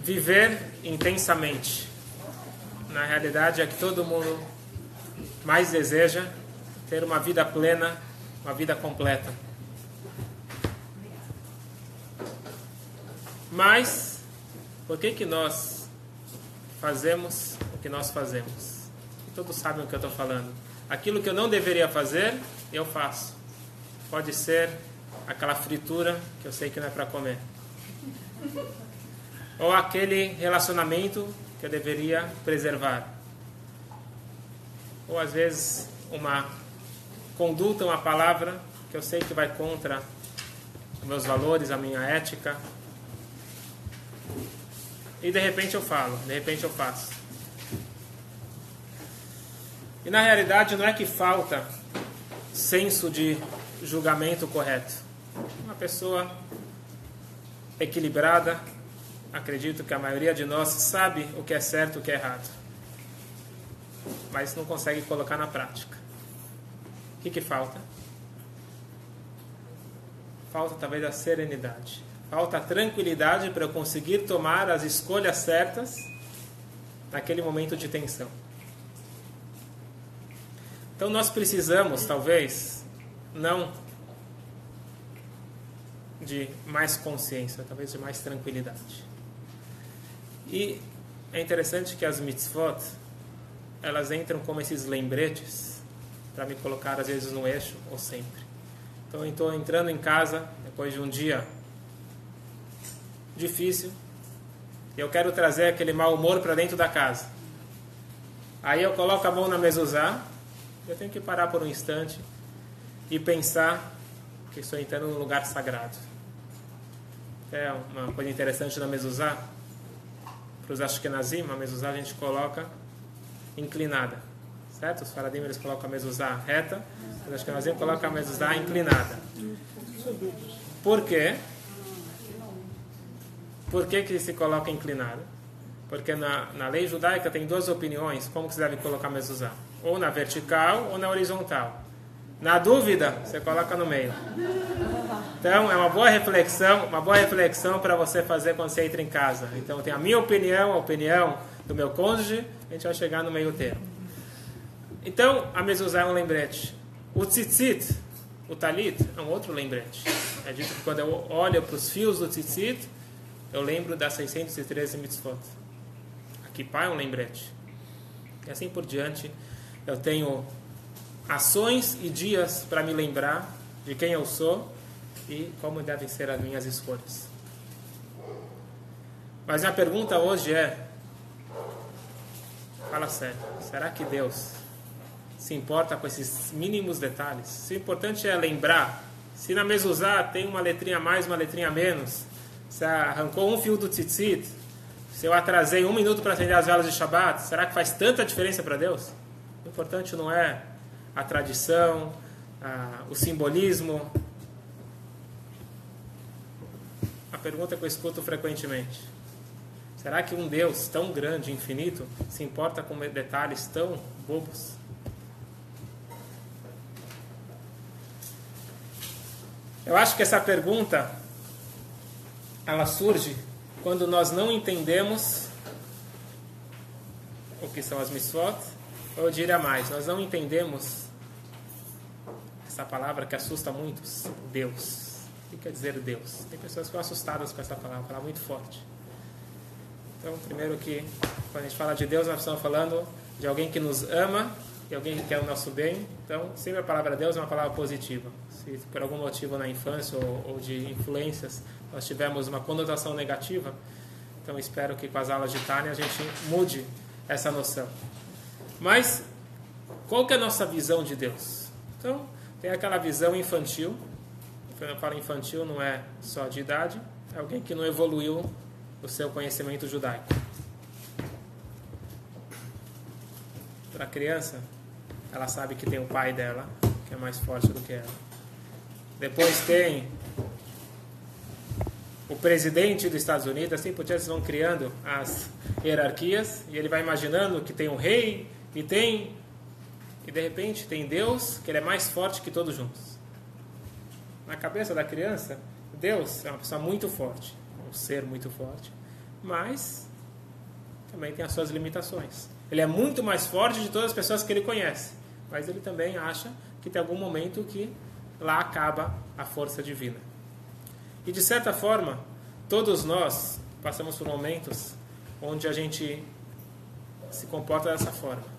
viver intensamente. Na realidade é que todo mundo mais deseja ter uma vida plena, uma vida completa. Mas, por que nós fazemos o que nós fazemos? Todos sabem o que eu estou falando. Aquilo que eu não deveria fazer, eu faço. Pode ser aquela fritura que eu sei que não é para comer. Ou aquele relacionamento que eu deveria preservar. Ou às vezes uma conduta, uma palavra que eu sei que vai contra os meus valores, a minha ética. E de repente eu falo, de repente eu faço. E na realidade não é que falta senso de julgamento correto. Uma pessoa equilibrada, acredito que a maioria de nós sabe o que é certo e o que é errado, mas não consegue colocar na prática. O que falta? Falta talvez a serenidade. Falta a tranquilidade para eu conseguir tomar as escolhas certas naquele momento de tensão. Então nós precisamos, talvez, não de mais consciência, talvez de mais tranquilidade. E é interessante que as mitzvot, elas entram como esses lembretes para me colocar às vezes no eixo ou sempre. Então eu estou entrando em casa depois de um dia difícil e eu quero trazer aquele mau humor para dentro da casa. Aí eu coloco a mão na mezuzá, eu tenho que parar por um instante e pensar que estou entrando num lugar sagrado. É uma coisa interessante na mezuzá. Para os ashkenazim, a mezuzá a gente coloca inclinada, certo? Os faradim eles colocam a mezuzá reta, os ashkenazim colocam a mezuzá inclinada. Por quê? Por que se coloca inclinada? Porque na lei judaica tem duas opiniões como que se deve colocar a mezuzá, ou na vertical ou na horizontal. Na dúvida, você coloca no meio. Então, é uma boa reflexão para você fazer quando você entra em casa. Então, tem a minha opinião, a opinião do meu cônjuge, a gente vai chegar no meio termo. Então, a mezuzá é um lembrete. O tzitzit, o talit, é um outro lembrete. É dito que quando eu olho para os fios do tzitzit, eu lembro das 613 mitzvot. A kippah é um lembrete. E assim por diante, eu tenho ações e dias para me lembrar de quem eu sou e como devem ser as minhas escolhas. Mas a pergunta hoje é, fala sério, será que Deus se importa com esses mínimos detalhes? Se o importante é lembrar, se na mezuzá tem uma letrinha a mais, uma letrinha a menos, se arrancou um fio do tzitzit, se eu atrasei 1 minuto para acender as velas de Shabbat, será que faz tanta diferença para Deus? O importante não é a tradição, o simbolismo. A pergunta que eu escuto frequentemente: será que um Deus tão grande, infinito, se importa com detalhes tão bobos? Eu acho que essa pergunta ela surge quando nós não entendemos o que são as mitzvot, ou eu diria mais, nós não entendemos essa palavra que assusta muitos, Deus. O que quer dizer Deus? Tem pessoas que ficam assustadas com essa palavra, uma palavra muito forte. Então, primeiro que, quando a gente fala de Deus, nós estamos falando de alguém que nos ama e alguém que quer o nosso bem. Então, sempre a palavra Deus é uma palavra positiva. Se por algum motivo na infância ou de influências nós tivemos uma conotação negativa, então espero que com as aulas de Tânia a gente mude essa noção. Mas, qual que é a nossa visão de Deus? Então, tem aquela visão infantil. Quando eu falo infantil, não é só de idade, é alguém que não evoluiu o seu conhecimento judaico. Para a criança, ela sabe que tem o pai dela, que é mais forte do que ela. Depois tem o presidente dos Estados Unidos, assim por diante, eles vão criando as hierarquias, e ele vai imaginando que tem um rei, e de repente tem Deus, que ele é mais forte que todos juntos. Na cabeça da criança, Deus é uma pessoa muito forte, um ser muito forte, mas também tem as suas limitações. Ele é muito mais forte de todas as pessoas que ele conhece, mas ele também acha que tem algum momento que lá acaba a força divina. E de certa forma, todos nós passamos por momentos onde a gente se comporta dessa forma.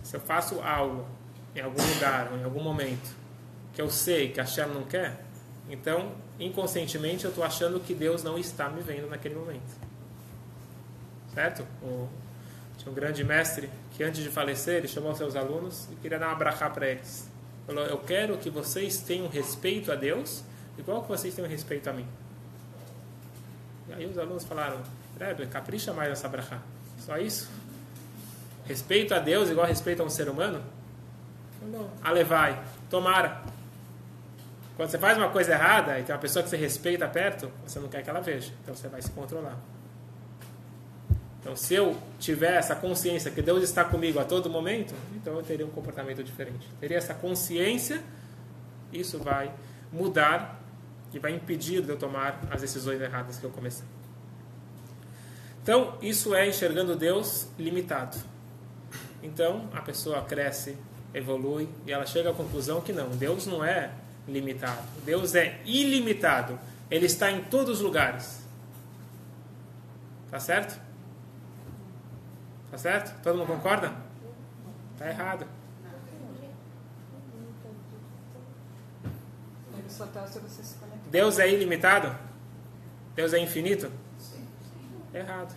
Se eu faço algo em algum lugar ou em algum momento que eu sei que a Hashem não quer, então inconscientemente eu estou achando que Deus não está me vendo naquele momento. Certo? Tinha um grande mestre que antes de falecer ele chamou seus alunos e queria dar uma brachá para eles. Falou: eu quero que vocês tenham respeito a Deus igual que vocês tenham respeito a mim. E aí os alunos falaram: Rebbe, capricha mais nessa brachá. Só isso? Respeito a Deus igual respeito a um ser humano? Não. Alevai, tomara. Quando você faz uma coisa errada e tem uma pessoa que você respeita perto, você não quer que ela veja. Então você vai se controlar. Então se eu tiver essa consciência que Deus está comigo a todo momento, então eu teria um comportamento diferente. Teria essa consciência, isso vai mudar e vai impedir de eu tomar as decisões erradas que eu comecei. Então, isso é enxergando Deus limitado. Então, a pessoa cresce, evolui, e ela chega à conclusão que não, Deus não é limitado. Deus é ilimitado. Ele está em todos os lugares. Tá certo? Tá certo? Todo mundo concorda? Tá errado. Deus é ilimitado? Deus é infinito? Errado.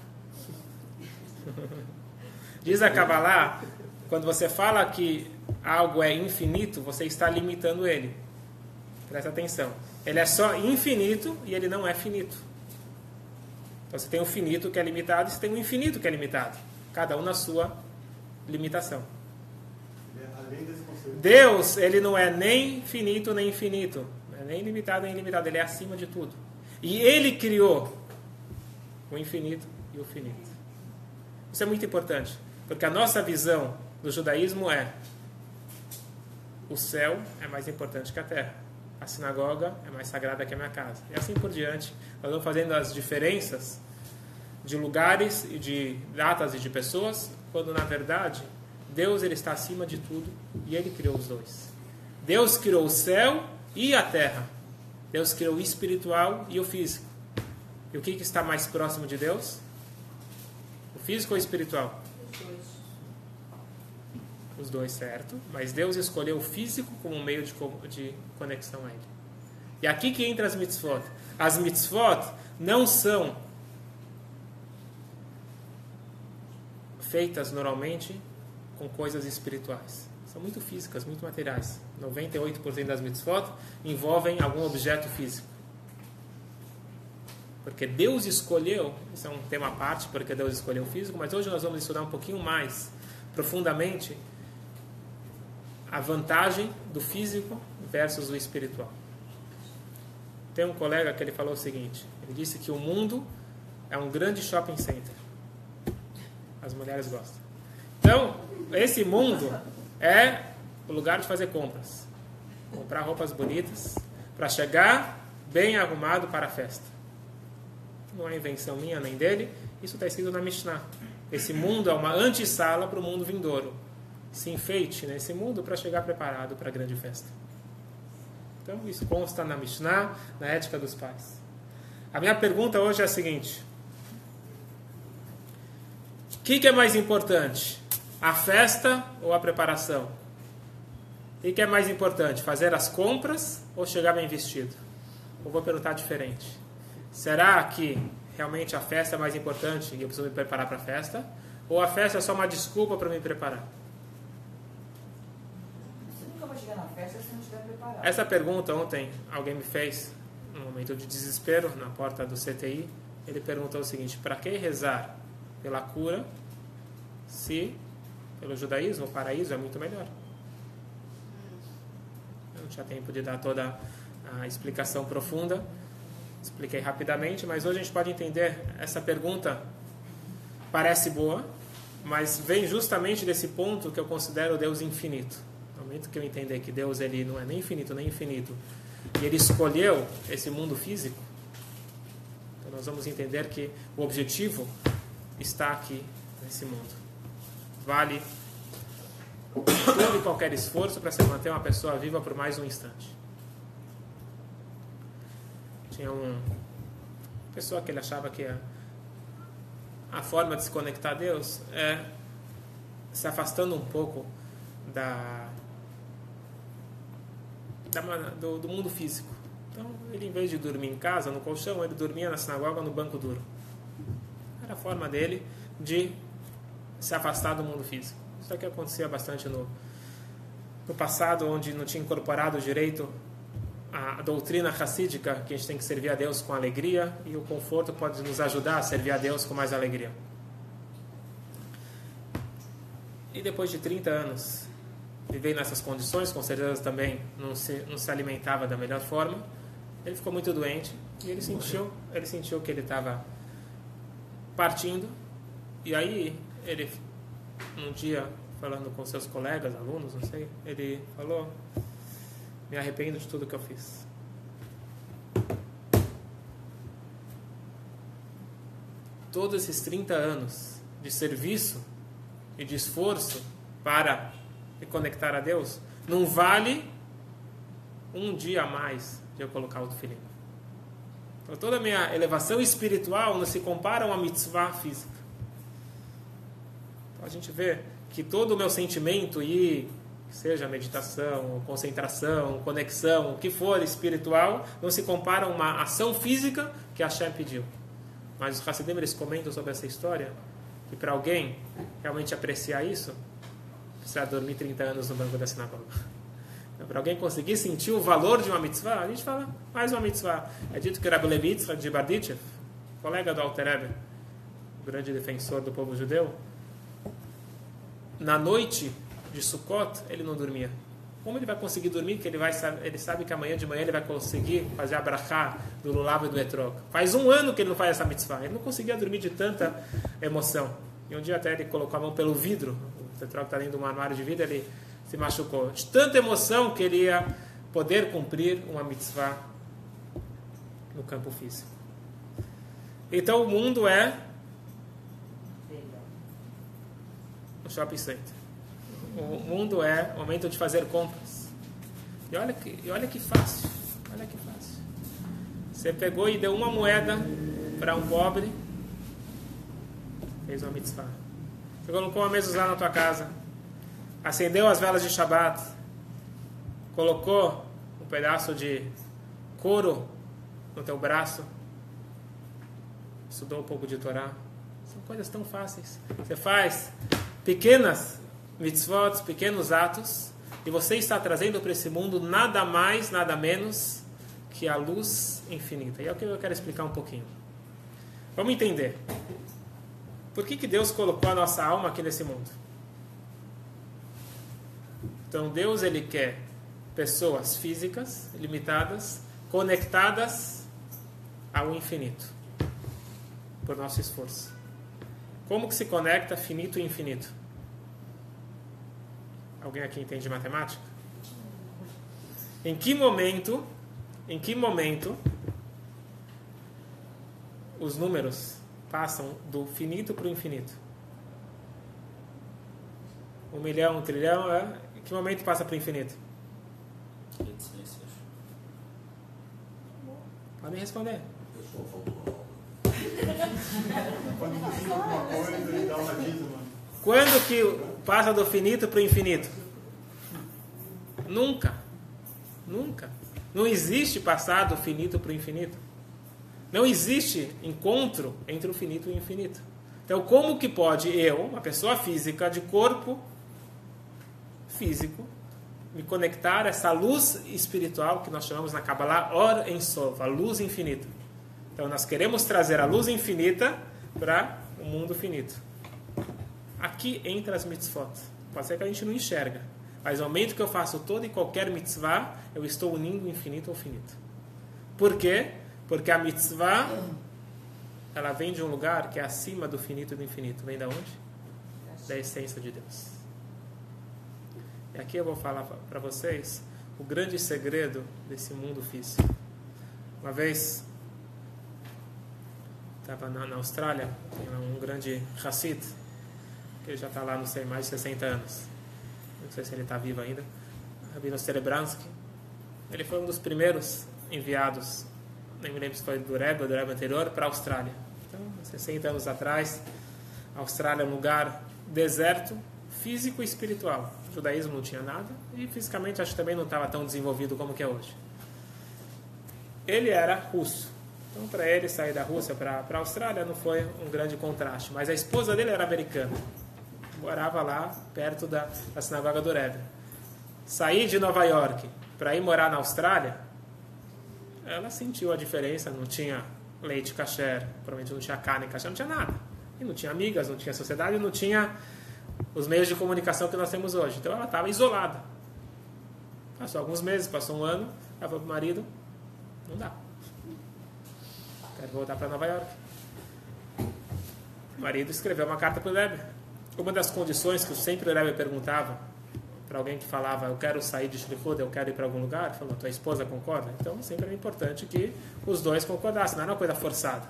Diz a Kabbalah, quando você fala que algo é infinito, você está limitando ele. Presta atenção. Ele é só infinito e ele não é finito. Então você tem o finito que é limitado e você tem o infinito que é limitado. Cada um na sua limitação. Deus, ele não é nem finito nem infinito. Não é nem limitado nem ilimitado. Ele é acima de tudo. E ele criou o infinito e o finito. Isso é muito importante, porque a nossa visão do judaísmo é: o céu é mais importante que a terra, a sinagoga é mais sagrada que a minha casa, e assim por diante. Nós vamos fazendo as diferenças de lugares e de datas e de pessoas, quando na verdade Deus, ele está acima de tudo e ele criou os dois. Deus criou o céu e a terra. Deus criou o espiritual e o físico. E o que está mais próximo de Deus? O físico ou o espiritual? Os dois, certo. Mas Deus escolheu o físico como um meio de conexão a Ele. E aqui que entra as mitzvot. As mitzvot não são feitas normalmente com coisas espirituais. São muito físicas, muito materiais. 98% das mitzvot envolvem algum objeto físico. Porque Deus escolheu, isso é um tema à parte, porque Deus escolheu o físico, mas hoje nós vamos estudar um pouquinho mais profundamente a vantagem do físico versus o espiritual. Tem um colega que ele falou o seguinte, ele disse que o mundo é um grande shopping center. As mulheres gostam. Então, esse mundo é o lugar de fazer compras. Comprar roupas bonitas para chegar bem arrumado para a festa. Não é invenção minha nem dele, isso está escrito na Mishnah. Esse mundo é uma antessala para o mundo vindouro. Se enfeite nesse mundo para chegar preparado para a grande festa. Então isso consta na Mishnah, na ética dos pais. A minha pergunta hoje é a seguinte: o que é mais importante? A festa ou a preparação? O que é mais importante? Fazer as compras ou chegar bem vestido? Eu vou perguntar diferente. Será que realmente a festa é mais importante e eu preciso me preparar para a festa? Ou a festa é só uma desculpa para me preparar? Você nunca vai chegar na festa se não estiver preparado. Essa pergunta ontem alguém me fez, num momento de desespero, na porta do CTI. Ele perguntou o seguinte: para que rezar pela cura se pelo judaísmo o paraíso é muito melhor? Eu não tinha tempo de dar toda a explicação profunda. Expliquei rapidamente, mas hoje a gente pode entender essa pergunta. Parece boa, mas vem justamente desse ponto que eu considero Deus infinito. No momento que eu entender que Deus, ele não é nem infinito nem infinito, e ele escolheu esse mundo físico, Então nós vamos entender que o objetivo está aqui nesse mundo. Vale todo e qualquer esforço para se manter uma pessoa viva por mais um instante. Tinha uma pessoa que ele achava que a forma de se conectar a Deus é se afastando um pouco do mundo físico. Então, ele, em vez de dormir em casa, no colchão, ele dormia na sinagoga, no banco duro. Era a forma dele de se afastar do mundo físico. Isso aqui acontecia bastante no passado, onde não tinha incorporado direito a doutrina racídica, que a gente tem que servir a Deus com alegria, e o conforto pode nos ajudar a servir a Deus com mais alegria. E depois de 30 anos, viver nessas condições, com certeza também não se alimentava da melhor forma, ele ficou muito doente, e ele sentiu que ele estava partindo, e aí ele, um dia, falando com seus colegas, alunos, não sei, ele falou: me arrependo de tudo que eu fiz. Todos esses 30 anos de serviço e de esforço para me conectar a Deus não vale um dia a mais de eu colocar o tefilim. Então, toda a minha elevação espiritual não se compara a uma mitzvah física. Então, a gente vê que todo o meu sentimento, e seja meditação, concentração, conexão, o que for espiritual, não se compara a uma ação física que Hashem pediu. Mas os Hassidim, eles comentam sobre essa história, que para alguém realmente apreciar isso, precisa dormir 30 anos no banco da sinagoga. Então, para alguém conseguir sentir o valor de uma mitzvah, a gente fala, mais uma mitzvah. É dito que Rabbi Levi Yitzchak de Barditchev, colega do Alter Rebbe, grande defensor do povo judeu, na noite de Sukkot, ele não dormia. Como ele vai conseguir dormir? Que ele sabe que amanhã de manhã ele vai conseguir fazer a brachá do Lulav e do Etrog. Faz um ano que ele não faz essa mitzvah. Ele não conseguia dormir de tanta emoção. E um dia até ele colocou a mão pelo vidro. O Etrog está dentro de um armário de vidro, ele se machucou. De tanta emoção que ele ia poder cumprir uma mitzvah no campo físico. Então o mundo é um shopping center. O mundo é o momento de fazer compras. E olha que fácil. Olha que fácil. Você pegou e deu uma moeda para um pobre, fez uma mitzvah. Você colocou uma mezuzá na tua casa, acendeu as velas de Shabbat, colocou um pedaço de couro no teu braço, estudou um pouco de Torá. São coisas tão fáceis. Você faz pequenas mitzvot, pequenos atos, e você está trazendo para esse mundo nada mais, nada menos que a luz infinita. E é o que eu quero explicar um pouquinho. Vamos entender. Por que Deus colocou a nossa alma aqui nesse mundo? Então Deus, ele quer pessoas físicas, limitadas, conectadas ao infinito, por nosso esforço. Como que se conecta finito e infinito? Alguém aqui entende matemática? Em que momento os números passam do finito para o infinito? 1 milhão, 1 trilhão, em que momento passa para o infinito? Podem responder. Quando que passa do finito para o infinito? Nunca. Nunca. Não existe passar do finito para o infinito. Não existe encontro entre o finito e o infinito. Então, como que pode eu, uma pessoa física, de corpo físico, me conectar a essa luz espiritual que nós chamamos na Kabbalah Or Ein Sof, a luz infinita? Então, nós queremos trazer a luz infinita para o mundo finito. Aqui entra as mitzvot. Pode ser que a gente não enxerga, mas no momento que eu faço toda e qualquer mitzvah, eu estou unindo o infinito ao finito. Por quê? Porque a mitzvah, ela vem de um lugar que é acima do finito e do infinito. Vem da onde? Da essência de Deus. E aqui eu vou falar para vocês o grande segredo desse mundo físico. Uma vez, estava na Austrália, tem um grande Hassid, que ele já está lá, não sei, mais de 60 anos. Não sei se ele está vivo ainda. Rabino Serebransky. Ele foi um dos primeiros enviados, nem me lembro se foi do Rebbe anterior, para a Austrália. Então, 60 anos atrás, a Austrália é um lugar deserto, físico e espiritual. O judaísmo não tinha nada e fisicamente acho que também não estava tão desenvolvido como que é hoje. Ele era russo. Então, para ele sair da Rússia para a Austrália não foi um grande contraste. Mas a esposa dele era americana. Morava lá, perto da sinagoga do Rebbe. Sair de Nova York para ir morar na Austrália, ela sentiu a diferença. Não tinha leite kasher, provavelmente não tinha carne kasher, não tinha nada. E não tinha amigas, não tinha sociedade, não tinha os meios de comunicação que nós temos hoje. Então ela estava isolada. Passou alguns meses, passou um ano, ela falou para o marido, não dá. Quero voltar para Nova York. O marido escreveu uma carta para o Rebbe. Uma das condições que sempre o Rebbe perguntava para alguém que falava, eu quero sair de Shlichut, eu quero ir para algum lugar, ele falou, tua esposa concorda? Então sempre era importante que os dois concordassem, não era uma coisa forçada.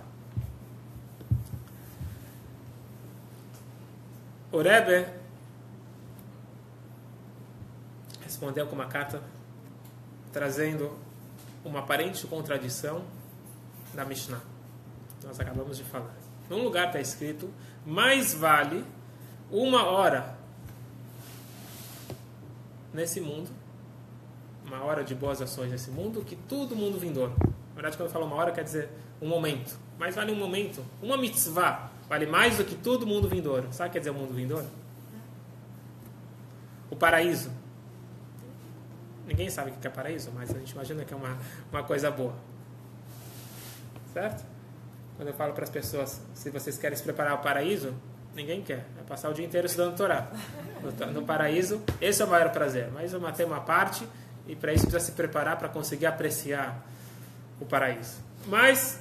O Rebbe respondeu com uma carta trazendo uma aparente contradição da Mishnah. Nós acabamos de falar. Num lugar está escrito, mais vale uma hora nesse mundo, uma hora de boas ações nesse mundo, que todo mundo vindouro. Na verdade, quando eu falo uma hora, quer dizer um momento. Mais vale um momento, uma mitzvah, vale mais do que todo mundo vindouro. Sabe o que quer dizer o mundo vindouro? O paraíso. Ninguém sabe o que é paraíso, mas a gente imagina que é uma coisa boa. Certo? Quando eu falo para as pessoas, se vocês querem se preparar ao paraíso, ninguém quer. É passar o dia inteiro estudando Torá. No paraíso, esse é o maior prazer. Mas eu matei uma parte e para isso precisa se preparar para conseguir apreciar o paraíso. Mas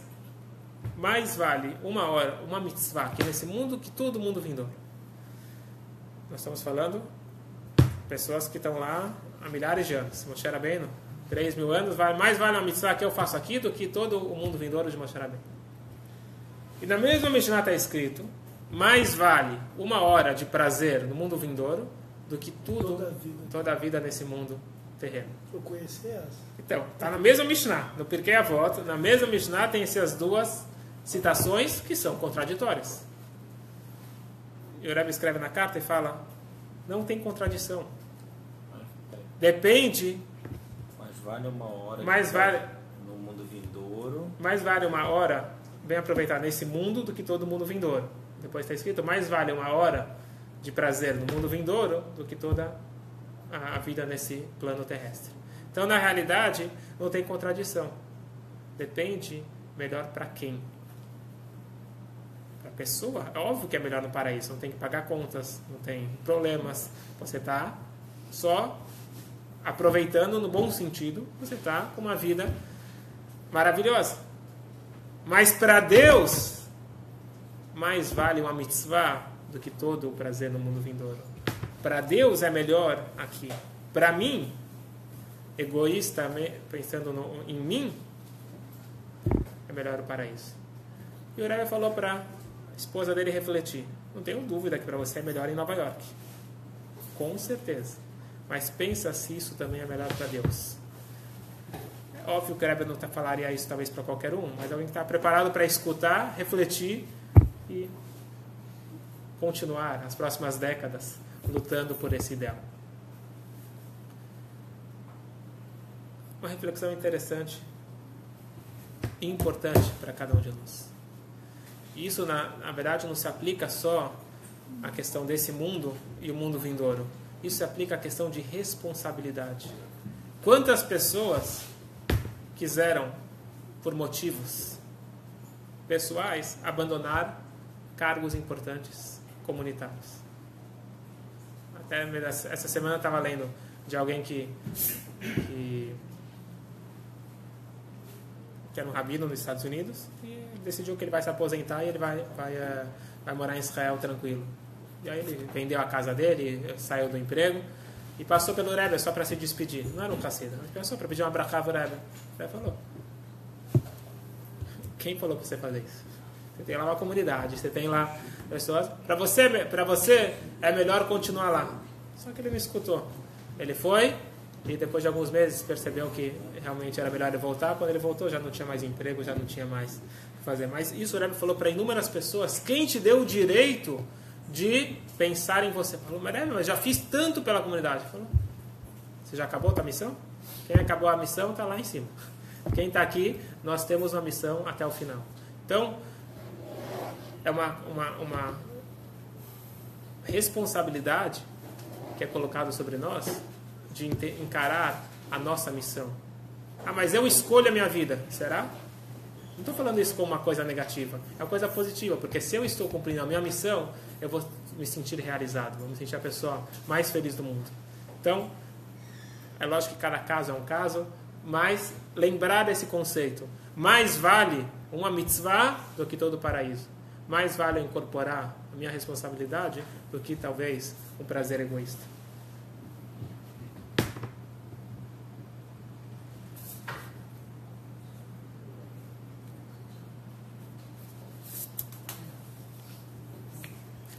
mais vale uma hora, uma mitzvah aqui nesse mundo que todo mundo vindouro. Nós estamos falando pessoas que estão lá há milhares de anos. Moshe Rabbeinu, 3.000 anos, mais vale uma mitzvah que eu faço aqui do que todo o mundo vindouro de Moshe Rabbeinu. E na mesma Mishnah está escrito, mais vale uma hora de prazer no mundo vindouro do que toda a vida nesse mundo terreno. Eu conheci essa. Então, está na mesma Mishnah, no Pirkei Avot, na mesma Mishnah tem essas duas citações que são contraditórias. E o Rebbe escreve na carta e fala, não tem contradição. Depende. Mas vale uma hora no mundo vindouro. Mais vale uma hora bem aproveitar nesse mundo do que todo mundo vindouro. Depois está escrito, mais vale uma hora de prazer no mundo vindouro do que toda a vida nesse plano terrestre. Então, na realidade, não tem contradição. Depende melhor para quem. Para a pessoa, é óbvio que é melhor no paraíso. Não tem que pagar contas, não tem problemas. Você está só aproveitando no bom sentido. Você está com uma vida maravilhosa. Mas para Deus, mais vale uma mitzvah do que todo o prazer no mundo vindouro. Para Deus é melhor aqui. Para mim, egoísta, pensando em mim, é melhor o paraíso. E o Rebbe falou para a esposa dele refletir. Não tenho dúvida que para você é melhor em Nova York. Com certeza. Mas pensa se isso também é melhor para Deus. É óbvio que o Rebbe não falaria isso talvez para qualquer um, mas alguém que está preparado para escutar, refletir e continuar as próximas décadas lutando por esse ideal. Uma reflexão interessante e importante para cada um de nós. E isso, na verdade, não se aplica só à questão desse mundo e o mundo vindouro. Isso se aplica à questão de responsabilidade. Quantas pessoas quiseram, por motivos pessoais, abandonar cargos importantes comunitários? Até essa semana eu estava lendo de alguém que era um rabino nos Estados Unidos e decidiu que ele vai se aposentar e ele vai morar em Israel tranquilo. E aí ele vendeu a casa dele, saiu do emprego e passou pelo Rebbe só para se despedir. Não era um Hassidah, mas passou para pedir uma brachá ao Rebbe. O Rebbe falou, quem falou para você fazer isso? Você tem lá uma comunidade, você tem lá pessoas. Para você é melhor continuar lá. Só que ele não escutou. Ele foi e depois de alguns meses percebeu que realmente era melhor ele voltar. Quando ele voltou já não tinha mais emprego, já não tinha mais o que fazer. Mas isso o Rebbe falou para inúmeras pessoas. Quem te deu o direito de pensar em você? Falou, mas Rebbe, mas já fiz tanto pela comunidade. Falou, você já acabou a tua missão? Quem acabou a missão está lá em cima. Quem está aqui, nós temos uma missão até o final. Então, é uma responsabilidade que é colocada sobre nós de encarar a nossa missão. Ah, mas eu escolho a minha vida. Será? Não estou falando isso como uma coisa negativa. É uma coisa positiva, porque se eu estou cumprindo a minha missão, eu vou me sentir realizado, vou me sentir a pessoa mais feliz do mundo. Então, é lógico que cada caso é um caso, mas lembrar desse conceito. Mais vale uma mitzvah do que todo o paraíso. Mais vale eu incorporar a minha responsabilidade do que talvez um prazer egoísta.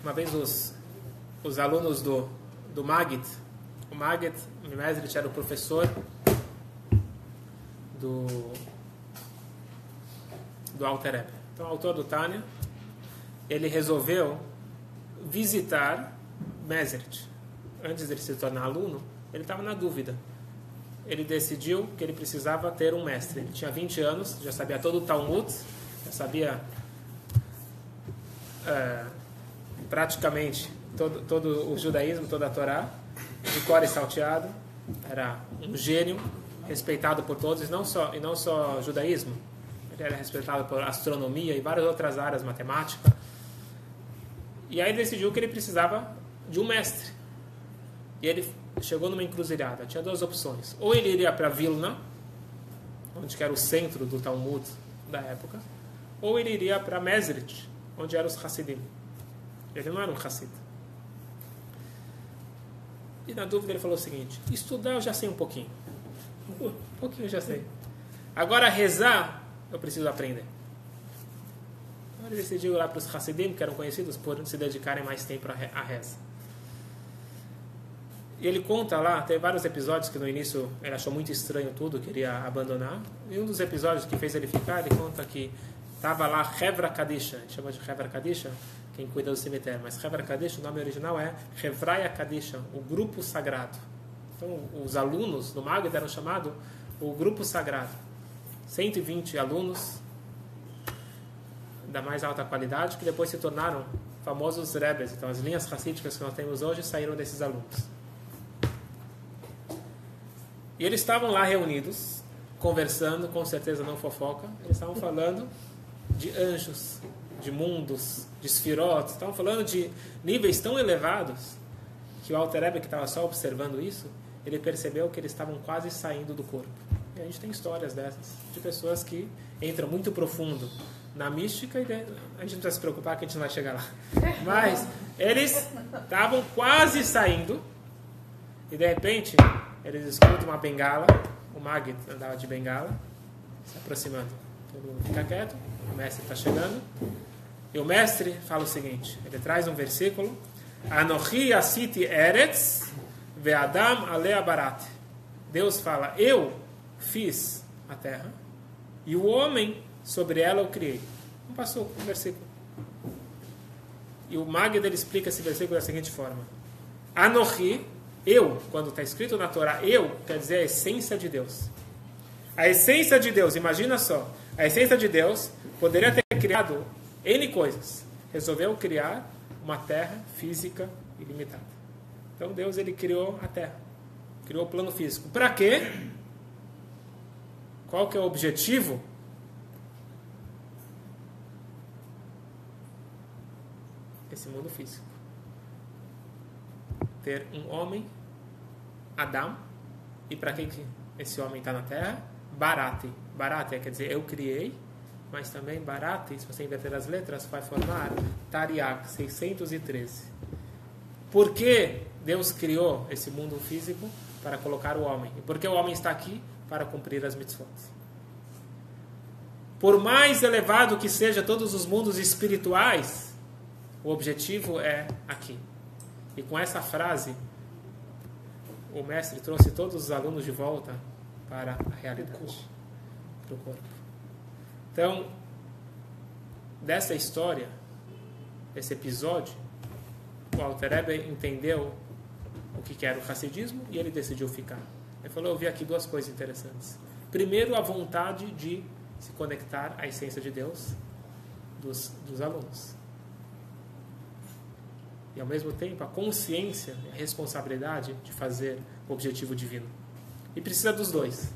Uma vez os alunos do Maggid, o Maggid Mezrit era o professor do Alter Rebbe. Então, o autor do Tânia, ele resolveu visitar Mezrit. Antes de ele se tornar aluno, ele estava na dúvida. Ele decidiu que ele precisava ter um mestre. Ele tinha 20 anos, já sabia todo o Talmud, já sabia praticamente todo o judaísmo, toda a Torá, de cor e salteado. Era um gênio, respeitado por todos, e não só judaísmo. Ele era respeitado por astronomia e várias outras áreas, matemática. E aí ele decidiu que ele precisava de um mestre. E ele chegou numa encruzilhada. Tinha duas opções. Ou ele iria para Vilna, onde era o centro do Talmud da época, ou ele iria para Mezrit, onde eram os Hassidim. Ele não era um Hassid. E na dúvida ele falou o seguinte: estudar eu já sei um pouquinho. Um pouquinho eu já sei. Agora rezar eu preciso aprender. Então ele decidiu ir lá para os Hassidim, que eram conhecidos por se dedicarem mais tempo à reza. E ele conta lá, tem vários episódios que no início ele achou muito estranho tudo, queria abandonar. E um dos episódios que fez ele ficar, ele conta que estava lá Hevra Kadisha, a gente chama de Hevra Kadisha, quem cuida do cemitério, mas Hevra Kadisha, o nome original é Hevraya Kadisha, o grupo sagrado. Então os alunos do Maggid eram chamados o grupo sagrado. 120 alunos da mais alta qualidade, que depois se tornaram famosos Rebbes. Então as linhas racídicas que nós temos hoje saíram desses alunos. E eles estavam lá reunidos, conversando, com certeza não fofoca, eles estavam falando de anjos, de mundos, de sfirot, estavam falando de níveis tão elevados que o Alter Rebbe, que estava só observando isso, ele percebeu que eles estavam quase saindo do corpo. E a gente tem histórias dessas, de pessoas que entram muito profundo na mística e a gente não precisa se preocupar que a gente não vai chegar lá. Mas eles estavam quase saindo e de repente eles escutam uma bengala, o Maggid andava de bengala, se aproximando. Todo mundo fica quieto, o mestre está chegando. E o mestre fala o seguinte, ele traz um versículo: Anochi asiti eretz ve'adam alea barat. Deus fala, eu fiz a terra e o homem sobre ela eu criei. Não passou o versículo. E o Maggid ele explica esse versículo da seguinte forma: Anochi, eu, quando está escrito na Torá, eu, quer dizer a essência de Deus. A essência de Deus, imagina só, a essência de Deus poderia ter criado N coisas. Resolveu criar uma terra física ilimitada. Então Deus ele criou a terra, criou o plano físico. Para quê? Qual que é o objetivo? Esse mundo físico. Ter um homem, Adão, e para que esse homem está na terra? Barate. Barate quer dizer eu criei, mas também Barate, se você inverter as letras, vai formar Tariach, 613. Por que Deus criou esse mundo físico? Para colocar o homem. E por que o homem está aqui? Para cumprir as mitzvot. Por mais elevado que seja todos os mundos espirituais, o objetivo é aqui. E com essa frase, o mestre trouxe todos os alunos de volta para a realidade, para o corpo. Então, dessa história, desse episódio, o Alter Rebbe entendeu o que era o Hassidismo e ele decidiu ficar. Ele falou, eu vi aqui duas coisas interessantes. Primeiro, a vontade de se conectar à essência de Deus dos alunos. E, ao mesmo tempo, a consciência e a responsabilidade de fazer o objetivo divino. E precisa dos dois.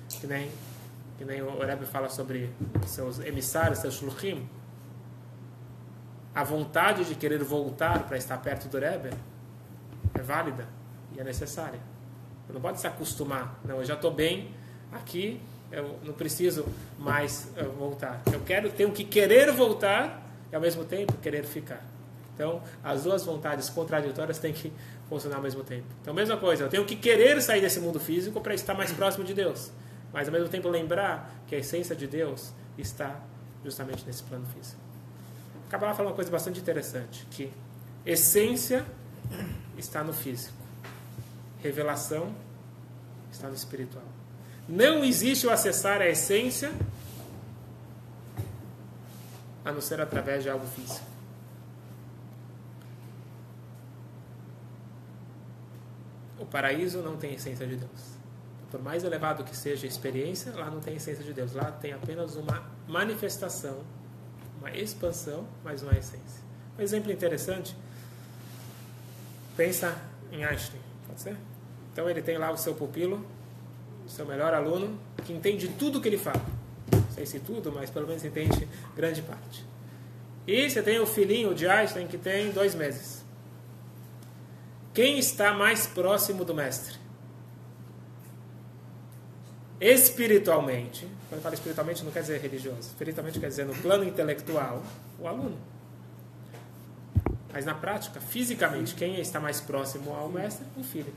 Que nem o Rebbe fala sobre seus emissários, seus shluchim. A vontade de querer voltar para estar perto do Rebbe é válida e é necessária. Você não pode se acostumar. Não, eu já estou bem aqui, eu não preciso mais voltar. Tenho que querer voltar e, ao mesmo tempo, querer ficar. Então, as duas vontades contraditórias têm que funcionar ao mesmo tempo. Então, mesma coisa, eu tenho que querer sair desse mundo físico para estar mais próximo de Deus. Mas, ao mesmo tempo, lembrar que a essência de Deus está justamente nesse plano físico. A Kabbalah fala uma coisa bastante interessante, que essência está no físico, revelação está no espiritual. Não existe o acessar a essência a não ser através de algo físico. O paraíso não tem essência de Deus. Por mais elevado que seja a experiência, lá não tem essência de Deus. Lá tem apenas uma manifestação, uma expansão, mas não é essência. Um exemplo interessante, pensa em Einstein, pode ser? Então ele tem lá o seu pupilo, o seu melhor aluno, que entende tudo o que ele fala. Não sei se tudo, mas pelo menos entende grande parte. E você tem o filhinho de Einstein que tem 2 meses. Quem está mais próximo do mestre? Espiritualmente, quando fala espiritualmente não quer dizer religioso, espiritualmente quer dizer no plano intelectual, o aluno. Mas na prática, fisicamente, quem está mais próximo ao mestre? O filho.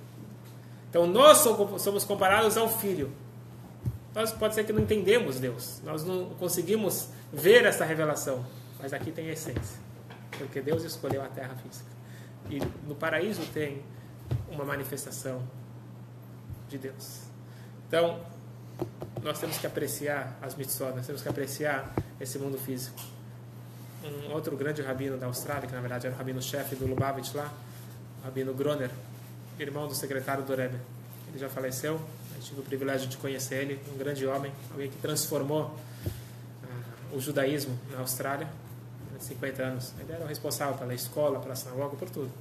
Então nós somos comparados ao filho. Nós pode ser que não entendemos Deus, nós não conseguimos ver essa revelação, mas aqui tem a essência, porque Deus escolheu a terra física. E no paraíso tem uma manifestação de Deus. Então, nós temos que apreciar as mitzvot, nós temos que apreciar esse mundo físico. Um outro grande rabino da Austrália, que na verdade era o rabino-chefe do Lubavitch lá, o rabino Groner, irmão do secretário do Rebbe. Ele já faleceu, eu tive o privilégio de conhecer ele, um grande homem, alguém que transformou o judaísmo na Austrália, há 50 anos. Ele era o responsável pela escola, pela sinagoga, por tudo.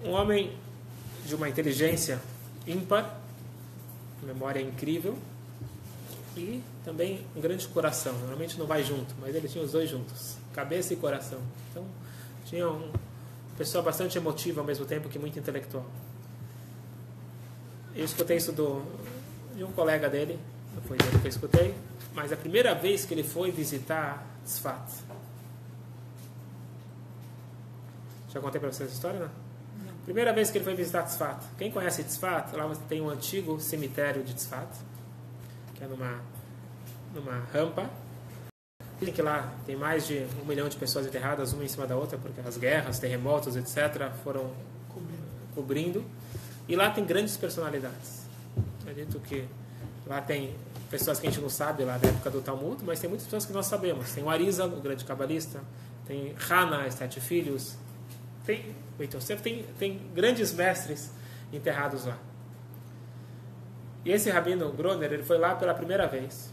Um homem de uma inteligência ímpar, memória incrível e também um grande coração. Normalmente não vai junto, mas ele tinha os dois juntos, cabeça e coração. Então, tinha uma pessoa bastante emotiva ao mesmo tempo que muito intelectual. Eu escutei isso de um colega dele, não foi dele que eu escutei, mas a primeira vez que ele foi visitar Tzfat. Já contei para vocês essa história, não? Primeira vez que ele foi visitar Tzfat. Quem conhece Tzfat, lá você tem um antigo cemitério de Tzfat, que é numa rampa. Dizem que lá tem mais de 1 milhão de pessoas enterradas, uma em cima da outra, porque as guerras, terremotos, etc., foram cobrindo. E lá tem grandes personalidades. Acredito que lá tem pessoas que a gente não sabe lá da época do Talmud, mas tem muitas pessoas que nós sabemos. Tem o Arizal, o grande cabalista, tem Hana, os 7 filhos, tem grandes mestres enterrados lá. E esse rabino Groner, ele foi lá pela primeira vez.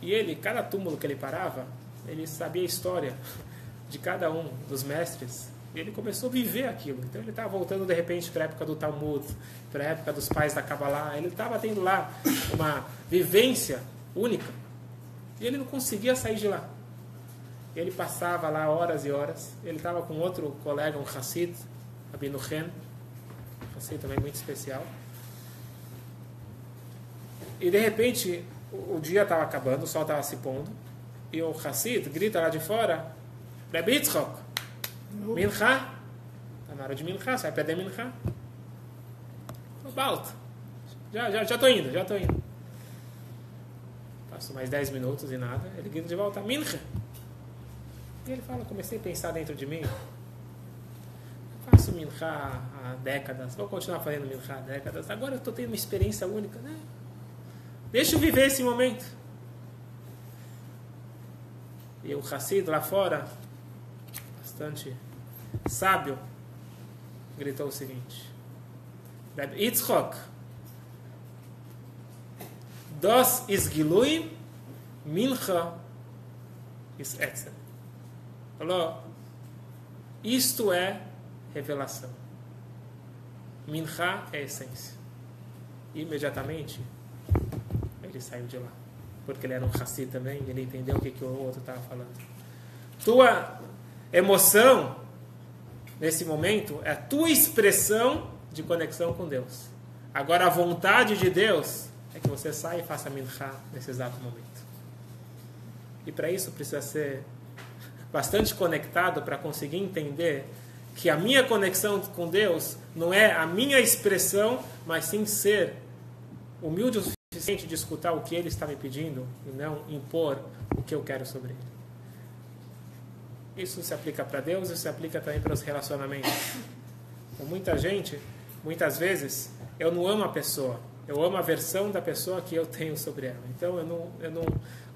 E ele, cada túmulo que ele parava, ele sabia a história de cada um dos mestres. E ele começou a viver aquilo. Então ele estava voltando de repente para a época do Talmud, para a época dos pais da Kabbalah. Ele estava tendo lá uma vivência única. E ele não conseguia sair de lá. Ele passava lá horas e horas. Ele estava com outro colega, um Hassid, Rabino Chen, Hassid também muito especial. E de repente o dia estava acabando, o sol estava se pondo, e o Hassid grita lá de fora: Rebbe Yitzchok, Mincha, está na hora de Mincha, você vai perder Mincha. Balta, já estou indo. Passo mais 10 minutos e nada. Ele grita de volta, Mincha. E ele fala, comecei a pensar dentro de mim. Eu faço Mincha há décadas. Vou continuar fazendo Mincha há décadas. Agora eu estou tendo uma experiência única, né? Deixa eu viver esse momento. E o Hassid lá fora, bastante sábio, gritou o seguinte: Yitzchok, dos isgiluim mincha is etzem. Falou, isto é revelação. Mincha é essência. E imediatamente ele saiu de lá, porque ele era um Hassid também, e ele entendeu o que o outro estava falando. Tua emoção nesse momento é a tua expressão de conexão com Deus. Agora a vontade de Deus é que você saia e faça mincha nesse exato momento. E para isso precisa ser bastante conectado para conseguir entender que a minha conexão com Deus não é a minha expressão, mas sim ser humilde o suficiente de escutar o que Ele está me pedindo e não impor o que eu quero sobre Ele. Isso se aplica para Deus e se aplica também para os relacionamentos. Com muita gente, muitas vezes, eu não amo a pessoa. Eu amo a versão da pessoa que eu tenho sobre ela. Então, eu não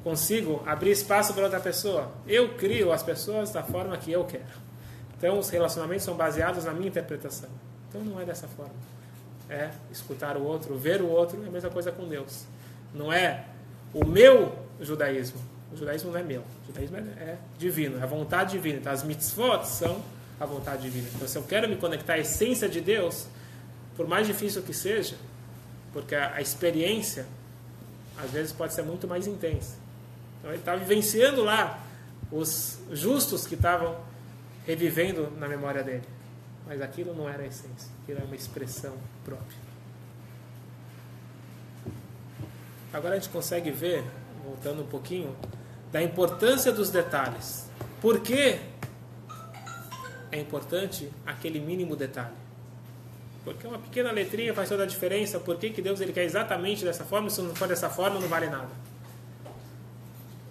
consigo abrir espaço para outra pessoa. Eu crio as pessoas da forma que eu quero. Então, os relacionamentos são baseados na minha interpretação. Então, não é dessa forma. É escutar o outro, ver o outro, é a mesma coisa com Deus. Não é o meu judaísmo. O judaísmo não é meu. O judaísmo é divino, é a vontade divina. Então, as mitzvot são a vontade divina. Então, se eu quero me conectar à essência de Deus, por mais difícil que seja, porque a experiência, às vezes, pode ser muito mais intensa. Então, ele estava vivenciando lá os justos que estavam revivendo na memória dele. Mas aquilo não era a essência. Aquilo era uma expressão própria. Agora a gente consegue ver, voltando um pouquinho, da importância dos detalhes. Por que é importante aquele mínimo detalhe? Porque uma pequena letrinha faz toda a diferença. Por que Deus ele quer exatamente dessa forma? Se não for dessa forma, não vale nada.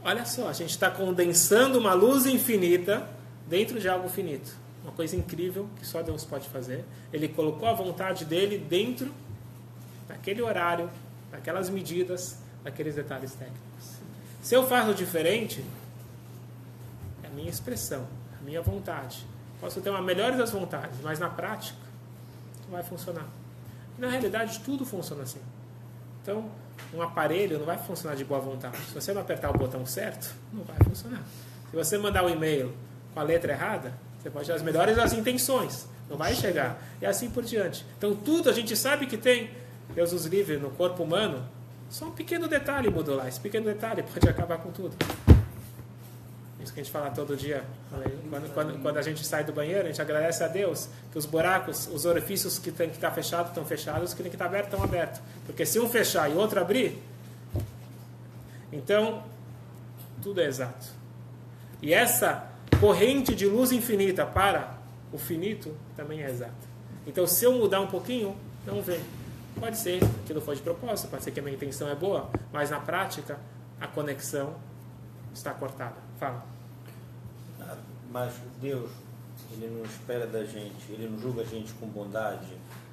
Olha só, a gente está condensando uma luz infinita dentro de algo finito. Uma coisa incrível que só Deus pode fazer. Ele colocou a vontade dele dentro daquele horário, daquelas medidas, daqueles detalhes técnicos. Se eu faço diferente, é a minha expressão, a minha vontade. Posso ter uma melhor das vontades, mas na prática não vai funcionar. E na realidade tudo funciona assim. Então, um aparelho não vai funcionar de boa vontade. Se você não apertar o botão certo, não vai funcionar. Se você mandar um e-mail com a letra errada, você pode ter as melhores das intenções, não vai chegar. E assim por diante. Então tudo a gente sabe que tem, Deus os livre, no corpo humano, só um pequeno detalhe mudou lá. Esse pequeno detalhe pode acabar com tudo. Isso que a gente fala todo dia. Quando a gente sai do banheiro, a gente agradece a Deus que os buracos, os orifícios que tem que estar fechados estão fechados, que tem que estar abertos estão abertos. Porque se um fechar e o outro abrir, então tudo é exato. E essa corrente de luz infinita para o finito também é exata. Então se eu mudar um pouquinho, não vem. Pode ser que aquilo foi de propósito, pode ser que a minha intenção é boa, mas na prática a conexão está cortada. Fala. Mas Deus, Ele não espera da gente, Ele não julga a gente com bondade.